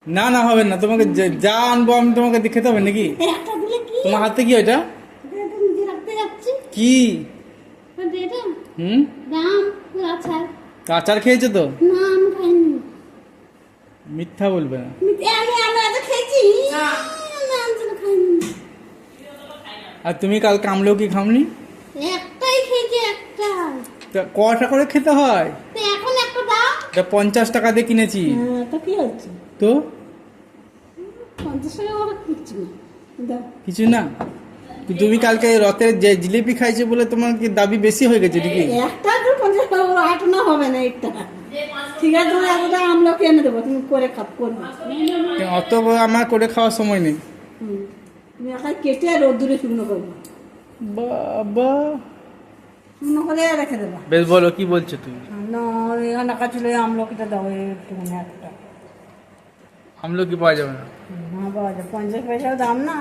না না হবে না, তোমাকে যা আনবো আমি তোমাকে খেতে হবে নাকি? একটা দিলে কি তোমার হাতে কি ওইটা? এটা নিজে রাখতে যাচ্ছি কি? এটা হুম, দাম আচার আচার খেয়েছো তো? না আমি খাইনি মিথ্যা বলবে না। আমি আচার খেয়েছি না আচার খাইনি আর তুমি কাল কামলেও কি খাওনি? একটাই খেয়েছি একটা তা কটা করে খেতে হয়? তো এখন একটা দাও এটা 50 টাকা দিয়ে কিনেছি। হ্যাঁ তো কি হচ্ছে তো 50 টাকা করে কিচ্ছু না দাও কিছু না। তুমি কালকে রথের যে জিলিপি খাইছো বলে তোমার কি দাবি বেশি হয়ে গেছে নাকি? একটা তো 50 টাকা করে আটানো হবে না একটা ঠিক আছে তুমি এতটা আমলকি এনে দেবো তুমি করে করবে অত আমার করে খাওয়ার সময় নেই। তুমি একাই কেটে রোদ্দুরে শুকনো করবো বাবা, শুকনো করে রেখে দেবা বেশ বলো কি বলছো তুমি? না এখানে কাছে আমলকিটা দাও একটুখানি একটা আমলকি পাওয়া যাবে না? না পাওয়া যায় 50 পয়সাও দাম না